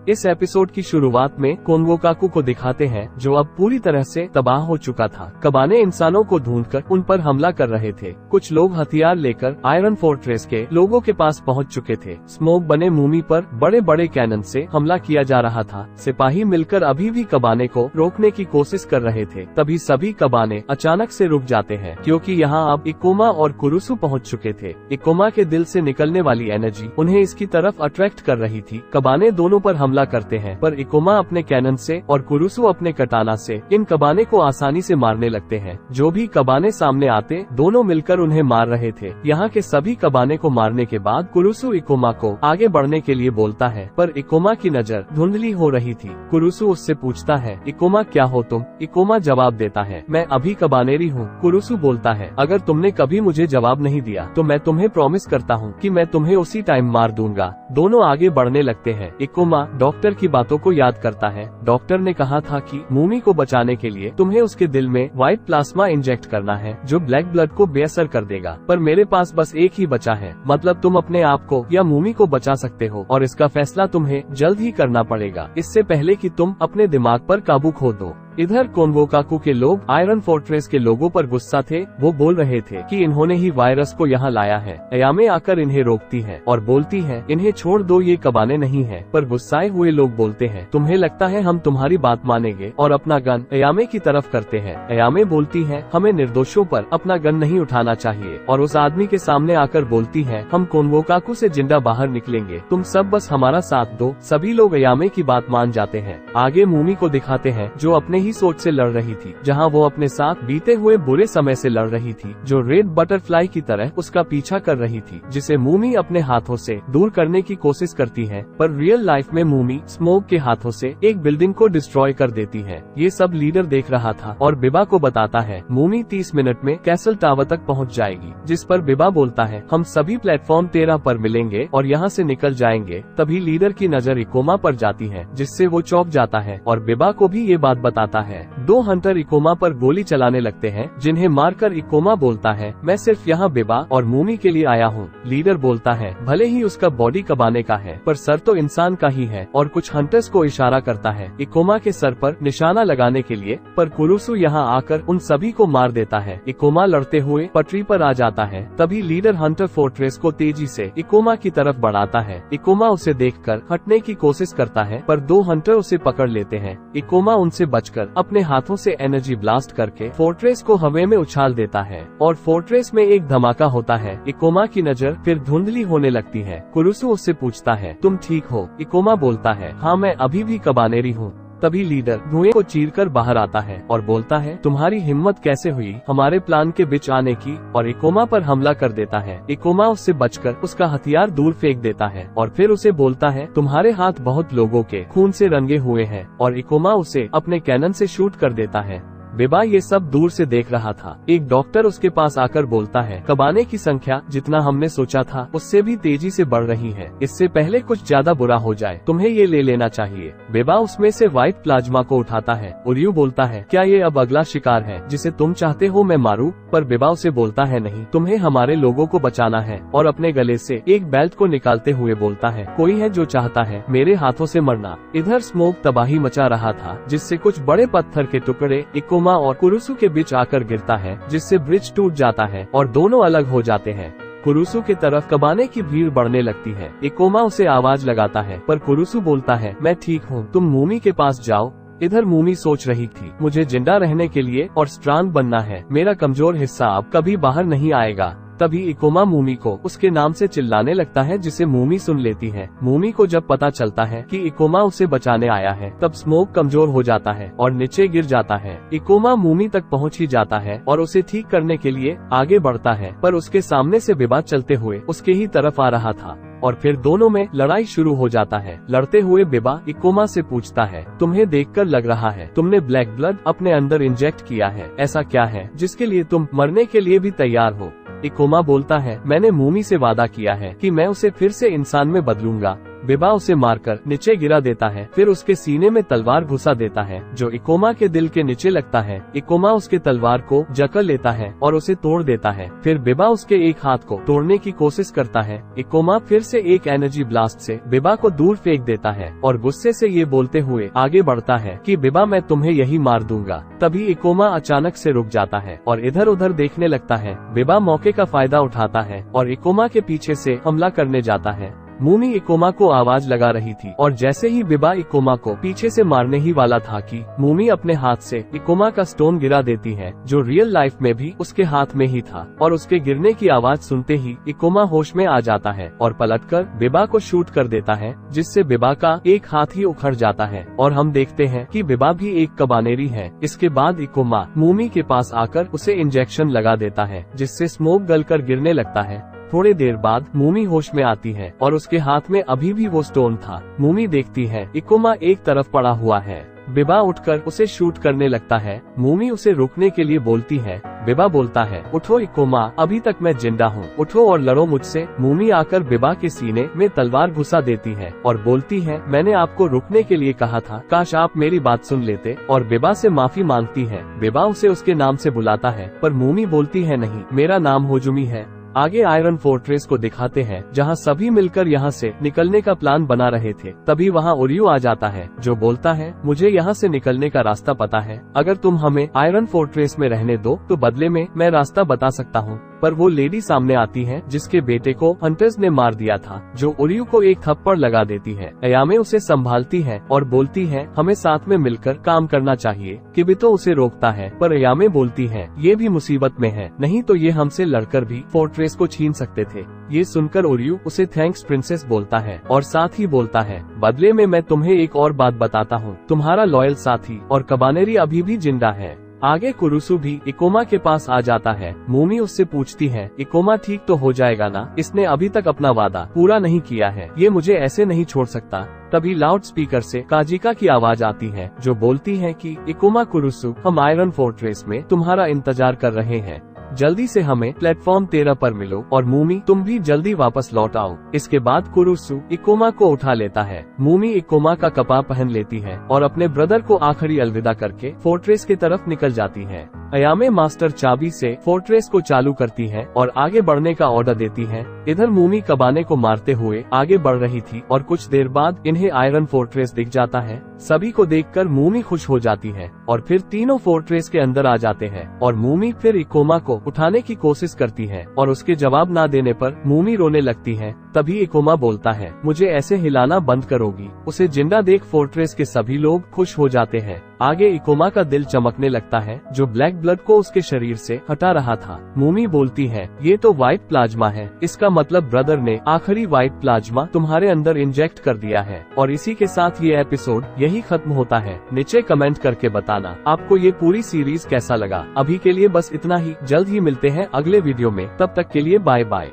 इस एपिसोड की शुरुआत में कोन्वोकाकू को दिखाते हैं जो अब पूरी तरह से तबाह हो चुका था। कबाने इंसानों को ढूंढकर उन पर हमला कर रहे थे। कुछ लोग हथियार लेकर आयरन फोर्ट्रेस के लोगों के पास पहुंच चुके थे। स्मोक बने मूमी पर बड़े बड़े कैनन से हमला किया जा रहा था। सिपाही मिलकर अभी भी कबाने को रोकने की कोशिश कर रहे थे। तभी सभी कबाने अचानक से रुक जाते हैं क्योंकि यहाँ अब इकोमा और कुरुसु पहुंच चुके थे। इकोमा के दिल से निकलने वाली एनर्जी उन्हें इसकी तरफ अट्रैक्ट कर रही थी। कबाने दोनों पर हमला करते हैं पर इकोमा अपने कैनन से और कुरुसु अपने कटाना से इन कबाने को आसानी से मारने लगते हैं। जो भी कबाने सामने आते दोनों मिलकर उन्हें मार रहे थे। यहाँ के सभी कबाने को मारने के बाद कुरुसु इकोमा को आगे बढ़ने के लिए बोलता है पर इकोमा की नजर धुंधली हो रही थी। कुरुसु उससे पूछता है इकोमा क्या हो तुम? इकोमा जवाब देता है मैं अभी कबानेरी हूँ। कुरुसु बोलता है अगर तुमने कभी मुझे जवाब नहीं दिया तो मैं तुम्हें प्रॉमिस करता हूँ कि मैं तुम्हें उसी टाइम मार दूंगा। दोनों आगे बढ़ने लगते हैं। इकोमा डॉक्टर की बातों को याद करता है। डॉक्टर ने कहा था कि मूमी को बचाने के लिए तुम्हें उसके दिल में व्हाइट प्लाज्मा इंजेक्ट करना है जो ब्लैक ब्लड को बेअसर कर देगा, पर मेरे पास बस एक ही बचा है। मतलब तुम अपने आप को या मूमी को बचा सकते हो और इसका फैसला तुम्हें जल्द ही करना पड़ेगा, इससे पहले कि तुम अपने दिमाग पर काबू खो दो। इधर कोन्वोकाकू के लोग आयरन फोर्ट्रेस के लोगों पर गुस्सा थे। वो बोल रहे थे कि इन्होंने ही वायरस को यहाँ लाया है। अयामे आकर इन्हें रोकती है और बोलती है इन्हें छोड़ दो, ये कबाने नहीं है। पर गुस्साए हुए लोग बोलते हैं तुम्हें लगता है हम तुम्हारी बात मानेंगे, और अपना गन अयामे की तरफ करते हैं। अयामे बोलती है हमें निर्दोषों पर अपना गन नहीं उठाना चाहिए, और उस आदमी के सामने आकर बोलती है हम कोन्वोकाकू से जिंदा बाहर निकलेंगे, तुम सब बस हमारा साथ दो। सभी लोग अयामे की बात मान जाते हैं। आगे मूमी को दिखाते हैं जो अपने ही सोच से लड़ रही थी, जहां वो अपने साथ बीते हुए बुरे समय से लड़ रही थी, जो रेड बटरफ्लाई की तरह उसका पीछा कर रही थी, जिसे मूमी अपने हाथों से दूर करने की कोशिश करती है। पर रियल लाइफ में मूमी स्मोक के हाथों से एक बिल्डिंग को डिस्ट्रॉय कर देती है। ये सब लीडर देख रहा था और बिबा को बताता है मूमी 30 मिनट में कैसल टावर तक पहुँच जाएगी, जिस पर बिबा बोलता है हम सभी प्लेटफॉर्म 13 पर मिलेंगे और यहाँ से निकल जाएंगे। तभी लीडर की नजर इकोमा पर जाती है, जिससे वो चौंक जाता है और बिबा को भी ये बात बताता है। दो हंटर इकोमा पर गोली चलाने लगते हैं, जिन्हें मारकर इकोमा बोलता है मैं सिर्फ यहाँ बिबा और मूमी के लिए आया हूँ। लीडर बोलता है भले ही उसका बॉडी कबाने का है पर सर तो इंसान का ही है, और कुछ हंटर्स को इशारा करता है इकोमा के सर पर निशाना लगाने के लिए, पर कुरुसु यहाँ आकर उन सभी को मार देता है। इकोमा लड़ते हुए पटरी पर आ जाता है। तभी लीडर हंटर फोर्ट्रेस को तेजी से इकोमा की तरफ बढ़ाता है। इकोमा उसे देखकर हटने की कोशिश करता है पर दो हंटर उसे पकड़ लेते हैं। इकोमा उनसे बचकर अपने हाथों से एनर्जी ब्लास्ट करके फोर्ट्रेस को हवा में उछाल देता है और फोर्ट्रेस में एक धमाका होता है। इकोमा की नजर फिर धुंधली होने लगती है। कुरुसु उससे पूछता है तुम ठीक हो? इकोमा बोलता है हाँ मैं अभी भी कबानेरी हूँ। तभी लीडर धुएं को चीरकर बाहर आता है और बोलता है तुम्हारी हिम्मत कैसे हुई हमारे प्लान के बीच आने की, और इकोमा पर हमला कर देता है। इकोमा उससे बचकर उसका हथियार दूर फेंक देता है और फिर उसे बोलता है तुम्हारे हाथ बहुत लोगों के खून से रंगे हुए हैं, और इकोमा उसे अपने कैनन से शूट कर देता है। बिबा ये सब दूर से देख रहा था। एक डॉक्टर उसके पास आकर बोलता है कबाने की संख्या जितना हमने सोचा था उससे भी तेजी से बढ़ रही है, इससे पहले कुछ ज्यादा बुरा हो जाए तुम्हें ये ले लेना चाहिए। बिबा उसमें से व्हाइट प्लाज्मा को उठाता है। उरियू बोलता है क्या ये अब अगला शिकार है जिसे तुम चाहते हो मैं मारूं? पर बिबा उसे बोलता है नहीं, तुम्हें हमारे लोगों को बचाना है, और अपने गले से एक बेल्ट को निकालते हुए बोलता है कोई है जो चाहता है मेरे हाथों से मरना। इधर स्मोक तबाही मचा रहा था, जिससे कुछ बड़े पत्थर के टुकड़े इकोमा और कुरुसु के बीच आकर गिरता है, जिससे ब्रिज टूट जाता है और दोनों अलग हो जाते हैं। कुरुसु की तरफ कबाने की भीड़ बढ़ने लगती है। इकोमा उसे आवाज लगाता है पर कुरुसु बोलता है मैं ठीक हूँ, तुम मूमी के पास जाओ। इधर मूमी सोच रही थी मुझे जिंदा रहने के लिए और स्ट्रांग बनना है, मेरा कमजोर हिस्सा अब कभी बाहर नहीं आएगा। तभी इकोमा मूमी को उसके नाम से चिल्लाने लगता है, जिसे मूमी सुन लेती है। मूमी को जब पता चलता है कि इकोमा उसे बचाने आया है तब स्मोक कमजोर हो जाता है और नीचे गिर जाता है। इकोमा मूमी तक पहुंच ही जाता है और उसे ठीक करने के लिए आगे बढ़ता है, पर उसके सामने से बिबा चलते हुए उसके ही तरफ आ रहा था और फिर दोनों में लड़ाई शुरू हो जाता है। लड़ते हुए बिबा इकोमा से पूछता है तुम्हें देखकर लग रहा है तुमने ब्लैक ब्लड अपने अंदर इंजेक्ट किया है, ऐसा क्या है जिसके लिए तुम मरने के लिए भी तैयार हो? इकोमा बोलता है मैंने मूमी से वादा किया है कि मैं उसे फिर से इंसान में बदलूंगा। बिबा उसे मारकर नीचे गिरा देता है, फिर उसके सीने में तलवार घुसा देता है जो इकोमा के दिल के नीचे लगता है। इकोमा उसके तलवार को जकड़ लेता है और उसे तोड़ देता है। फिर बिबा उसके एक हाथ को तोड़ने की कोशिश करता है। इकोमा फिर से एक एनर्जी ब्लास्ट से बिबा को दूर फेंक देता है और गुस्से से ये बोलते हुए आगे बढ़ता है कि बिबा मैं तुम्हें यही मार दूंगा। तभी इकोमा अचानक से रुक जाता है और इधर उधर देखने लगता है। बिबा मौके का फायदा उठाता है और इकोमा के पीछे से हमला करने जाता है। मूमी इकोमा को आवाज लगा रही थी और जैसे ही बिबा इकोमा को पीछे से मारने ही वाला था कि मूमी अपने हाथ से इकोमा का स्टोन गिरा देती है जो रियल लाइफ में भी उसके हाथ में ही था, और उसके गिरने की आवाज सुनते ही इकोमा होश में आ जाता है और पलटकर बिबा को शूट कर देता है, जिससे बिबा का एक हाथ ही उखड़ जाता है और हम देखते हैं कि बिबा भी एक कबानेरी है। इसके बाद इकोमा मूमी के पास आकर उसे इंजेक्शन लगा देता है जिससे स्मोक गलकर गिरने लगता है। थोड़ी देर बाद मूमी होश में आती है और उसके हाथ में अभी भी वो स्टोन था। मूमी देखती है इकोमा एक तरफ पड़ा हुआ है। बिबा उठकर उसे शूट करने लगता है। मूमी उसे रोकने के लिए बोलती है। बिबा बोलता है उठो इकोमा, अभी तक मैं जिंदा हूँ, उठो और लड़ो मुझसे। मूमी आकर बिबा के सीने में तलवार घुसा देती है और बोलती है मैंने आपको रुकने के लिए कहा था, काश आप मेरी बात सुन लेते, और बिबा से माफी मांगती है। बिबा उसे उसके नाम से बुलाता है पर मूमी बोलती है नहीं, मेरा नाम होजुमी है। आगे आयरन फोर्ट्रेस को दिखाते हैं जहां सभी मिलकर यहां से निकलने का प्लान बना रहे थे। तभी वहां ओरियो आ जाता है जो बोलता है मुझे यहां से निकलने का रास्ता पता है, अगर तुम हमें आयरन फोर्ट्रेस में रहने दो तो बदले में मैं रास्ता बता सकता हूँ। पर वो लेडी सामने आती है जिसके बेटे को हंटर्स ने मार दिया था, जो ओरियो को एक थप्पड़ लगा देती है। अयामे उसे संभालती है और बोलती है हमें साथ में मिलकर काम करना चाहिए। किबितो उसे रोकता है पर अयामे बोलती है ये भी मुसीबत में है, नहीं तो ये हमसे लड़कर भी फोर्ट्रेस को छीन सकते थे। ये सुनकर ओरियो उसे थैंक्स प्रिंसेस बोलता है और साथ ही बोलता है बदले में मैं तुम्हें एक और बात बताता हूँ, तुम्हारा लॉयल साथी और कबानेरी अभी भी जिंदा है। आगे कुरुसु भी इकोमा के पास आ जाता है। मूमी उससे पूछती है इकोमा ठीक तो हो जाएगा ना, इसने अभी तक अपना वादा पूरा नहीं किया है, ये मुझे ऐसे नहीं छोड़ सकता। तभी लाउड स्पीकर से काजिका की आवाज आती है जो बोलती है कि इकोमा कुरुसु, हम आयरन फोर्ट्रेस में तुम्हारा इंतजार कर रहे हैं, जल्दी से हमें प्लेटफॉर्म 13 पर मिलो, और मूमी तुम भी जल्दी वापस लौट आओ। इसके बाद कुरुसु इकोमा को उठा लेता है। मूमी इकोमा का कपड़ा पहन लेती है और अपने ब्रदर को आखिरी अलविदा करके फोर्ट्रेस की तरफ निकल जाती है। अयामे मास्टर चाबी से फोर्ट्रेस को चालू करती है और आगे बढ़ने का ऑर्डर देती है। इधर मूमी कबाने को मारते हुए आगे बढ़ रही थी और कुछ देर बाद इन्हें आयरन फोर्ट्रेस दिख जाता है। सभी को देखकर मूमी खुश हो जाती है और फिर तीनों फोर्ट्रेस के अंदर आ जाते हैं और मूमी फिर इकोमा को उठाने की कोशिश करती है और उसके जवाब न देने पर मूमी रोने लगती है। तभी इकोमा बोलता है मुझे ऐसे हिलाना बंद करोगी। उसे जिंदा देख फोर्ट्रेस के सभी लोग खुश हो जाते हैं। आगे इकोमा का दिल चमकने लगता है जो ब्लैक ब्लड को उसके शरीर से हटा रहा था। मूमी बोलती है ये तो व्हाइट प्लाज्मा है, इसका मतलब ब्रदर ने आखिरी व्हाइट प्लाज्मा तुम्हारे अंदर इंजेक्ट कर दिया है। और इसी के साथ ये एपिसोड यही खत्म होता है। नीचे कमेंट करके बताना आपको ये पूरी सीरीज कैसा लगा। अभी के लिए बस इतना ही, जल्द ही मिलते हैं अगले वीडियो में, तब तक के लिए बाय बाय।